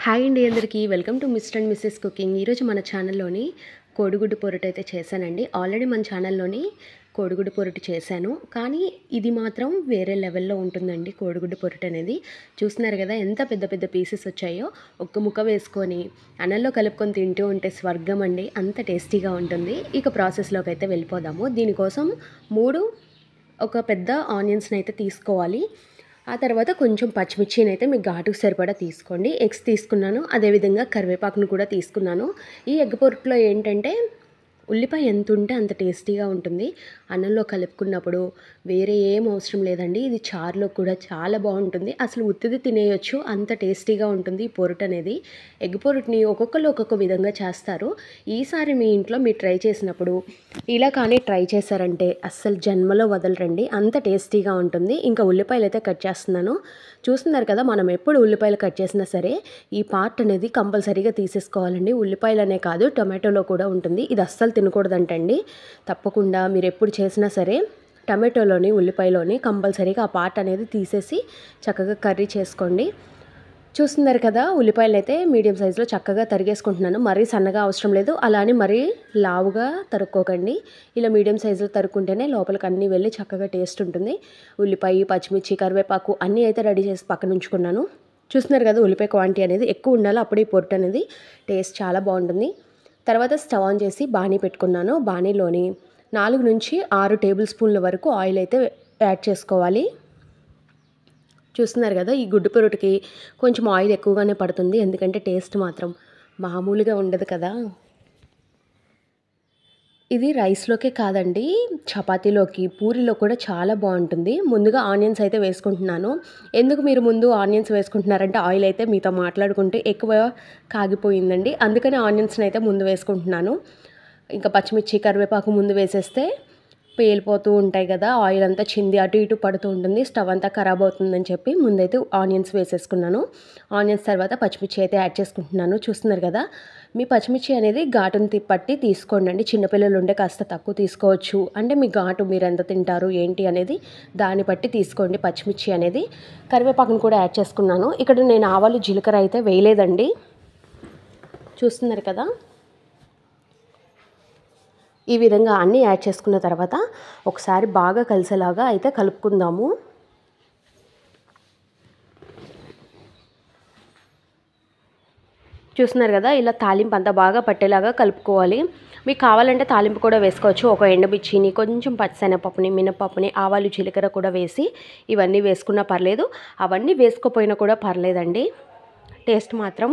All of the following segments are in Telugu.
హాయ్ అండి అందరికీ welcome to mister and missus cooking. ఈరోజు మన ఛానల్లోని కోడిగుడ్డు పొరటు అయితే చేశానండి. ఆల్రెడీ మన ఛానల్లోని కోడిగుడ్డు పొరటు చేశాను, కానీ ఇది మాత్రం వేరే లెవెల్లో ఉంటుందండి. కోడిగుడ్డు పొరటు అనేది చూస్తున్నారు కదా, ఎంత పెద్ద పెద్ద పీసెస్ వచ్చాయో. ఒక్క ముక్క వేసుకొని అన్నంలో కలుపుకొని తింటూ ఉంటే స్వర్గం అండి, అంత టేస్టీగా ఉంటుంది. ఇక ప్రాసెస్లోకి అయితే వెళ్ళిపోదాము. దీనికోసం ఒక పెద్ద ఆనియన్స్ని అయితే తీసుకోవాలి. ఆ తర్వాత కొంచెం పచ్చిమిర్చిని అయితే మీకు ఘాటుకు సరిపడా తీసుకోండి. ఎగ్స్ తీసుకున్నాను, అదేవిధంగా కరివేపాకును కూడా తీసుకున్నాను. ఈ ఎగ్ పొరట్లో ఏంటంటే ఉల్లిపాయ ఎంత ఉంటే అంత టేస్టీగా ఉంటుంది. అన్నంలో కలుపుకున్నప్పుడు వేరే ఏం అవసరం లేదండి. ఇది చారులో కూడా చాలా బాగుంటుంది. అసలు ఉత్తిది తినేయొచ్చు, అంత టేస్టీగా ఉంటుంది ఈ పొరటు అనేది. ఎగ్ పొరటుని ఒక్కొక్కరు ఒక్కొక్క విధంగా చేస్తారు. ఈసారి మీ ఇంట్లో మీరు ట్రై చేసినప్పుడు ఇలా కానీ ట్రై చేశారంటే అస్సలు జన్మలో వదలరండి, అంత టేస్టీగా ఉంటుంది. ఇంకా ఉల్లిపాయలు అయితే కట్ చేస్తున్నాను. చూస్తున్నారు కదా, మనం ఎప్పుడు ఉల్లిపాయలు కట్ చేసినా సరే ఈ పార్ట్ అనేది కంపల్సరీగా తీసేసుకోవాలండి. ఉల్లిపాయలనే కాదు, టొమాటోలో కూడా ఉంటుంది. ఇది అస్సలు తినకూడదంటండి. తప్పకుండా మీరు ఎప్పుడు చేసినా సరే టమాటోలోని ఉల్లిపాయలోని కంపల్సరీగా ఆ పార్ట్ అనేది తీసేసి చక్కగా కర్రీ చేసుకోండి. చూస్తున్నారు కదా, ఉల్లిపాయలు అయితే మీడియం సైజులో చక్కగా తరిగేసుకుంటున్నాను. మరీ సన్నగా అవసరం లేదు, అలానే మరీ లావుగా తరుక్కోకండి. ఇలా మీడియం సైజులో తరుక్కుంటేనే లోపలికి అన్నీ వెళ్ళి చక్కగా టేస్ట్ ఉంటుంది. ఉల్లిపాయ, పచ్చిమిర్చి, కరివేపాకు అన్నీ అయితే రెడీ చేసి పక్కన ఉంచుకున్నాను. చూస్తున్నారు కదా, ఉల్లిపాయ క్వాంటిటీ అనేది ఎక్కువ ఉండాలి, అప్పుడే ఈ పొట్టు అనేది టేస్ట్ చాలా బాగుంటుంది. తర్వాత స్టవ్ ఆన్ చేసి బాణీ పెట్టుకున్నాను. బాణీలోని 4 నుంచి 6 టేబుల్ స్పూన్ల వరకు ఆయిల్ అయితే యాడ్ చేసుకోవాలి. చూస్తున్నారు కదా, ఈ గుడ్డు పొరటుకి కొంచెం ఆయిల్ ఎక్కువగానే పడుతుంది, ఎందుకంటే టేస్ట్ మాత్రం మామూలుగా ఉండదు కదా. ఇది రైస్లోకే కాదండి, చపాతీలోకి, పూరీలో కూడా చాలా బాగుంటుంది. ముందుగా ఆనియన్స్ అయితే వేసుకుంటున్నాను. ఎందుకు మీరు ముందు ఆనియన్స్ వేసుకుంటున్నారంటే ఆయిల్ అయితే మీతో మాట్లాడుకుంటే ఎక్కువ కాగిపోయిందండి, అందుకని ఆనియన్స్ని అయితే ముందు వేసుకుంటున్నాను. ఇంకా పచ్చిమిర్చి, కరివేపాకు ముందు వేసేస్తే పేలిపోతూ ఉంటాయి కదా, ఆయిల్ అంతా చింది అటు ఇటు పడుతూ ఉంటుంది, స్టవ్ అంతా ఖరాబ్ అవుతుందని చెప్పి ముందైతే ఆనియన్స్ వేసేసుకున్నాను. ఆనియన్స్ తర్వాత పచ్చిమిర్చి అయితే యాడ్ చేసుకుంటున్నాను. చూస్తున్నారు కదా, మీ పచ్చిమిర్చి అనేది ఘాటుని పట్టి తీసుకోండి. చిన్నపిల్లలు ఉంటే కాస్త తక్కువ తీసుకోవచ్చు, అంటే మీ ఘాటు మీరు ఎంత తింటారు ఏంటి అనేది దాన్ని బట్టి తీసుకోండి పచ్చిమిర్చి అనేది. కరివేపాకును కూడా యాడ్ చేసుకున్నాను. ఇక్కడ నేను ఆవాలు, జీలకర్ర అయితే వేయలేదండి. చూస్తున్నారు కదా, ఈ విధంగా అన్నీ యాడ్ చేసుకున్న తర్వాత ఒకసారి బాగా కలిసేలాగా అయితే కలుపుకుందాము. చూస్తున్నారు కదా, ఇలా తాలింపు అంతా బాగా పట్టేలాగా కలుపుకోవాలి. మీకు కావాలంటే తాలింపు కూడా వేసుకోవచ్చు. ఒక ఎండుమిర్చిని, కొంచెం పచ్చిశనగపప్పుని, మినపప్పుని, ఆవాలు, జీలకర్ర కూడా వేసి ఇవన్నీ వేసుకున్నా పర్లేదు, అవన్నీ వేసుకోపోయినా కూడా పర్లేదండి, టేస్ట్ మాత్రం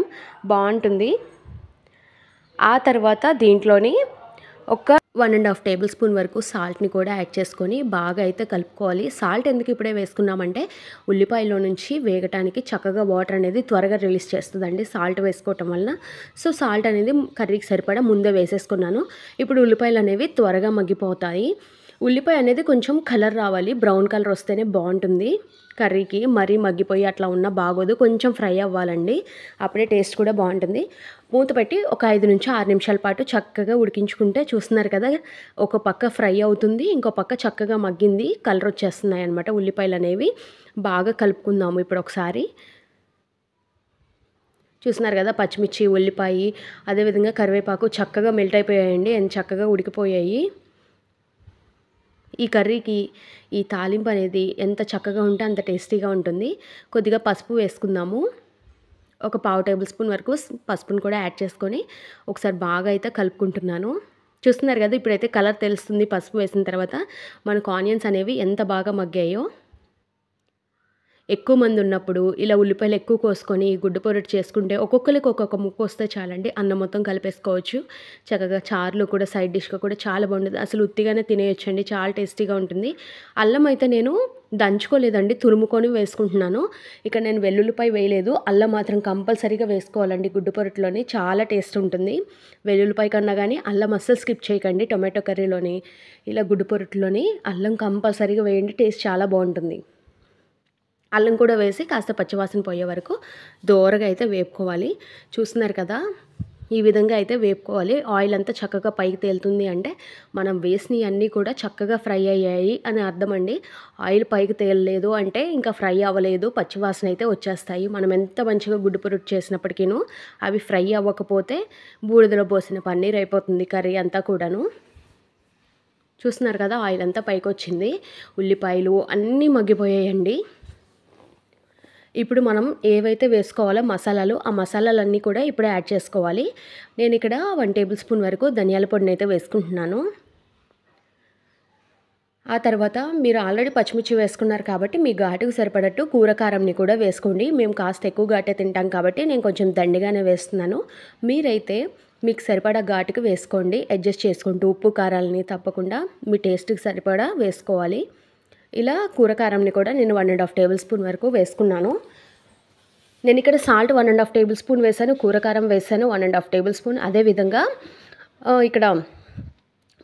బాగుంటుంది. ఆ తర్వాత దీంట్లోని ఒక 1.5 టేబుల్ స్పూన్ వరకు సాల్ట్ని కూడా యాడ్ చేసుకొని బాగా అయితే కలుపుకోవాలి. సాల్ట్ ఎందుకు ఇప్పుడే వేసుకున్నామంటే ఉల్లిపాయలో నుంచి వేగటానికి చక్కగా వాటర్ అనేది త్వరగా రిలీజ్ చేస్తుందండి సాల్ట్ వేసుకోవటం వలన. సో సాల్ట్ అనేది కర్రీకి సరిపడా ముందే వేసేసుకున్నాను. ఇప్పుడు ఉల్లిపాయలు అనేవి త్వరగా మగ్గిపోతాయి. ఉల్లిపాయ అనేది కొంచెం కలర్ రావాలి, బ్రౌన్ కలర్ వస్తేనే బాగుంటుంది కర్రీకి. మరీ మగ్గిపోయి అట్లా ఉన్నా బాగోదు, కొంచెం ఫ్రై అవ్వాలండి, అప్పుడే టేస్ట్ కూడా బాగుంటుంది. మూత పెట్టి ఒక 5 నుంచి 6 నిమిషాల పాటు చక్కగా ఉడికించుకుంటే చూస్తున్నారు కదా, ఒక పక్క ఫ్రై అవుతుంది, ఇంకో పక్క చక్కగా మగ్గింది, కలర్ వచ్చేస్తున్నాయి అన్నమాట ఉల్లిపాయలు అనేవి. బాగా కలుపుకుందాము ఇప్పుడు ఒకసారి. చూస్తున్నారు కదా, పచ్చిమిర్చి, ఉల్లిపాయ, అదేవిధంగా కరివేపాకు చక్కగా మెల్ట్ అయిపోయాయండి, ఎంత చక్కగా ఉడికిపోయాయి. ఈ కర్రీకి ఈ తాలింపు అనేది ఎంత చక్కగా ఉంటే అంత టేస్టీగా ఉంటుంది. కొద్దిగా పసుపు వేసుకుందాము. ఒక 1/2 టేబుల్ స్పూన్ వరకు పసుపును కూడా యాడ్ చేసుకొని ఒకసారి బాగా అయితే కలుపుకుంటున్నాను. చూస్తున్నారు కదా, ఇప్పుడైతే కలర్ తెలుస్తుంది పసుపు వేసిన తర్వాత మనకు ఆనియన్స్ అనేవి ఎంత బాగా మగ్గాయో. ఎక్కువ మంది ఉన్నప్పుడు ఇలా ఉల్లిపాయలు ఎక్కువ కోసుకొని గుడ్డు పొరటు చేసుకుంటే ఒక్కొక్కరికి ఒక్కొక్క ముక్క వస్తే చాలండి, అన్నం మొత్తం కలిపేసుకోవచ్చు చక్కగా. చారులో కూడా సైడ్ డిష్గా కూడా చాలా బాగుంటుంది, అసలు ఉత్తిగానే తినేయొచ్చండి, చాలా టేస్టీగా ఉంటుంది. అల్లం అయితే నేను దంచుకోలేదండి, తురుముకొని వేసుకుంటున్నాను. ఇక్కడ నేను వెల్లుల్లిపాయ వేయలేదు, అల్లం మాత్రం కంపల్సరీగా వేసుకోవాలండి గుడ్డు పొరటులోని, చాలా టేస్ట్ ఉంటుంది. వెల్లుల్లిపాయ కన్నా కానీ అల్లం అస్సలు స్కిప్ చేయకండి. టొమాటో కర్రీలోని ఇలా గుడ్డు పొరటులోని అల్లం కంపల్సరీగా వేయండి, టేస్ట్ చాలా బాగుంటుంది. అల్లం కూడా వేసి కాస్త పచ్చివాసన పోయే వరకు దోరగా అయితే వేపుకోవాలి. చూస్తున్నారు కదా, ఈ విధంగా అయితే వేపుకోవాలి. ఆయిల్ అంతా చక్కగా పైకి తేలుతుంది అంటే మనం వేసినవి అన్నీ కూడా చక్కగా ఫ్రై అయ్యాయి అని అర్థం అండి. ఆయిల్ పైకి తేలలేదు అంటే ఇంకా ఫ్రై అవ్వలేదు, పచ్చివాసన అయితే వచ్చేస్తాయి. మనం ఎంత మంచిగా గుడ్డు పొరుటు చేసినప్పటికీను అవి ఫ్రై అవ్వకపోతే బూడిదలో పోసిన పన్నీర్ అయిపోతుంది కర్రీ అంతా కూడాను. చూస్తున్నారు కదా, ఆయిల్ అంతా పైకి వచ్చింది. ఉల్లిపాయలు అన్నీ మగ్గిపోయాయండి. ఇప్పుడు మనం ఏవైతే వేసుకోవాలో మసాలాలు, ఆ మసాలాలన్నీ కూడా ఇప్పుడే యాడ్ చేసుకోవాలి. నేను ఇక్కడ 1 టేబుల్ స్పూన్ వరకు ధనియాల పొడిని అయితే వేసుకుంటున్నాను. ఆ తర్వాత మీరు ఆల్రెడీ పచ్చిమిర్చి వేసుకున్నారు కాబట్టి మీ ఘాటుకు సరిపడట్టు కూర కారంని కూడా వేసుకోండి. మేము కాస్త ఎక్కువ ఘాటే తింటాం కాబట్టి నేను కొంచెం దండిగానే వేస్తున్నాను. మీరైతే మీకు సరిపడా ఘాటుకు వేసుకోండి, అడ్జస్ట్ చేసుకుంటూ. ఉప్పు కారాలని తప్పకుండా మీ టేస్ట్కి సరిపడా వేసుకోవాలి. ఇలా కూర కారంని కూడా నేను 1.5 టేబుల్ స్పూన్ వరకు వేసుకున్నాను. నేను ఇక్కడ సాల్ట్ 1.5 టేబుల్ స్పూన్ వేసాను, కూర కారం వేసాను 1.5 టేబుల్ స్పూన్. అదేవిధంగా ఇక్కడ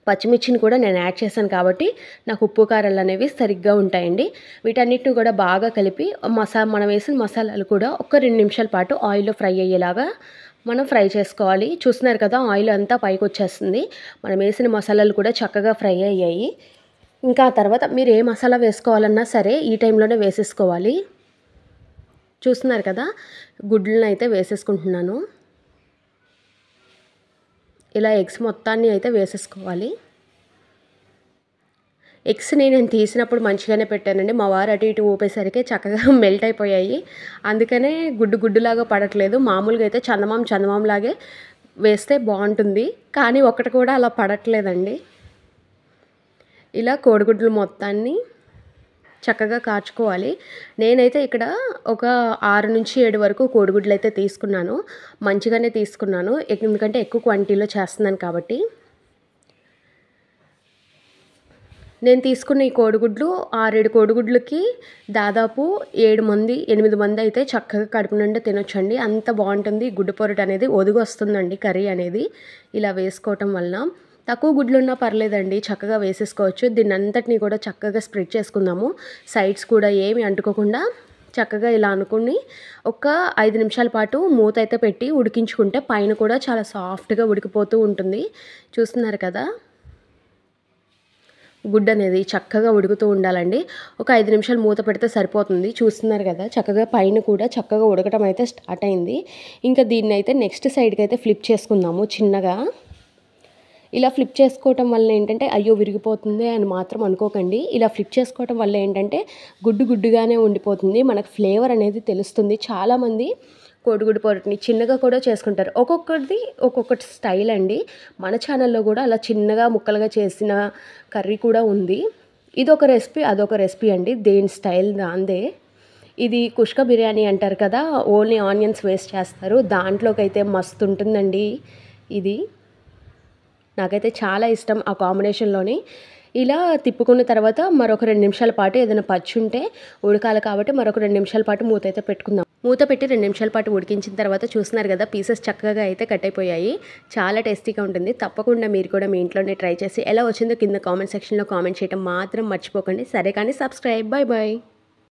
పచ్చిమిర్చిని కూడా నేను యాడ్ చేశాను కాబట్టి నాకు ఉప్పు కారాలు అనేవి సరిగ్గా ఉంటాయండి. వీటన్నిటిని కూడా బాగా కలిపి మనం వేసిన మసాలాలు కూడా ఒక 2 నిమిషాల పాటు ఆయిల్లో ఫ్రై అయ్యేలాగా మనం ఫ్రై చేసుకోవాలి. చూస్తున్నారు కదా, ఆయిల్ అంతా పైకి వచ్చేస్తుంది. మనం వేసిన మసాలాలు కూడా చక్కగా ఫ్రై అయ్యాయి. ఇంకా తర్వాత మీరు ఏ మసాలా వేసుకోవాలన్నా సరే ఈ టైంలోనే వేసేసుకోవాలి. చూస్తున్నారు కదా, గుడ్లను అయితే వేసేసుకుంటున్నాను. ఇలా ఎగ్స్ మొత్తాన్ని అయితే వేసేసుకోవాలి. ఎగ్స్ని నేను తీసినప్పుడు మంచిగానే పెట్టానండి. మా వారు అటు ఇటు ఊపేసరికి చక్కగా మెల్ట్ అయిపోయాయి. అందుకనే గుడ్డులాగా పడట్లేదు. మామూలుగా అయితే చందమామలాగే వేస్తే బాగుంటుంది, కానీ ఒకటి కూడా అలా పడట్లేదండి. ఇలా కోడిగుడ్లు మొత్తాన్ని చక్కగా కాచుకోవాలి. నేనైతే ఇక్కడ ఒక 6 నుంచి 7 వరకు కోడిగుడ్లు అయితే తీసుకున్నాను. మంచిగానే తీసుకున్నాను, ఎందుకంటే ఎక్కువ క్వాంటిటీలో చేస్తున్నాను కాబట్టి. నేను తీసుకున్న ఈ కోడిగుడ్లు 6-7 కోడిగుడ్లకి దాదాపు 8 మంది అయితే చక్కగా కడుపు నిండా తినొచ్చండి. అంత బాగుంటుంది గుడ్డు పొరుటు అనేది, ఒదిగొస్తుందండి కర్రీ అనేది ఇలా వేసుకోవటం వల్ల. తక్కువ గుడ్లు ఉన్నా పర్లేదండి, చక్కగా వేసేసుకోవచ్చు. దీన్ని అంతటినీ కూడా చక్కగా స్ప్రెడ్ చేసుకుందాము. సైడ్స్ కూడా ఏమి అంటుకోకుండా చక్కగా ఇలా అనుకుని ఒక 5 నిమిషాల పాటు మూత అయితే పెట్టి ఉడికించుకుంటే పైన కూడా చాలా సాఫ్ట్గా ఉడికిపోతూ ఉంటుంది. చూస్తున్నారు కదా, గుడ్డు అనేది చక్కగా ఉడుకుతూ ఉండాలండి. ఒక 5 నిమిషాలు మూత పెడితే సరిపోతుంది. చూస్తున్నారు కదా, చక్కగా పైన కూడా చక్కగా ఉడకటం అయితే స్టార్ట్ అయింది. ఇంకా దీన్ని అయితే నెక్స్ట్ సైడ్కి అయితే ఫ్లిప్ చేసుకుందాము చిన్నగా. ఇలా ఫ్లిప్ చేసుకోవటం వల్ల ఏంటంటే అయ్యో విరిగిపోతుంది అని మాత్రం అనుకోకండి. ఇలా ఫ్లిప్ చేసుకోవటం వల్ల ఏంటంటే గుడ్డుగానే ఉండిపోతుంది, మనకు ఫ్లేవర్ అనేది తెలుస్తుంది. చాలామంది కోడిగుడ్డు పొరటుని చిన్నగా కూడా చేసుకుంటారు. ఒక్కొక్కటి ఒక్కొక్కటి స్టైల్ అండి. మన ఛానల్లో కూడా అలా చిన్నగా ముక్కలుగా చేసిన కర్రీ కూడా ఉంది. ఇదొక రెసిపీ, అదొక రెసిపీ అండి. దేని స్టైల్ దాందే. ఇది కుష్కా బిర్యానీ అంటారు కదా, ఓన్లీ ఆనియన్స్ వేస్ట్ చేస్తారు. దాంట్లోకి అయితే మస్తు ఉంటుందండి. ఇది నాకైతే చాలా ఇష్టం ఆ కాంబినేషన్లోని. ఇలా తిప్పుకున్న తర్వాత మరొక 2 నిమిషాల పాటు ఏదైనా పచ్చి ఉంటే ఉడకాలి కాబట్టి మరొక 2 నిమిషాల పాటు మూత అయితే పెట్టుకుందాం. మూత పెట్టి 2 నిమిషాల పాటు ఉడికించిన తర్వాత చూస్తున్నారు కదా, పీసెస్ చక్కగా అయితే కట్ అయిపోయాయి. చాలా టేస్టీగా ఉంటుంది. తప్పకుండా మీరు కూడా మీ ఇంట్లోనే ట్రై చేసి ఎలా వచ్చిందో కింద కామెంట్ సెక్షన్లో కామెంట్ చేయడం మాత్రం మర్చిపోకండి. సరే కానీ సబ్స్క్రైబ్. Bye bye.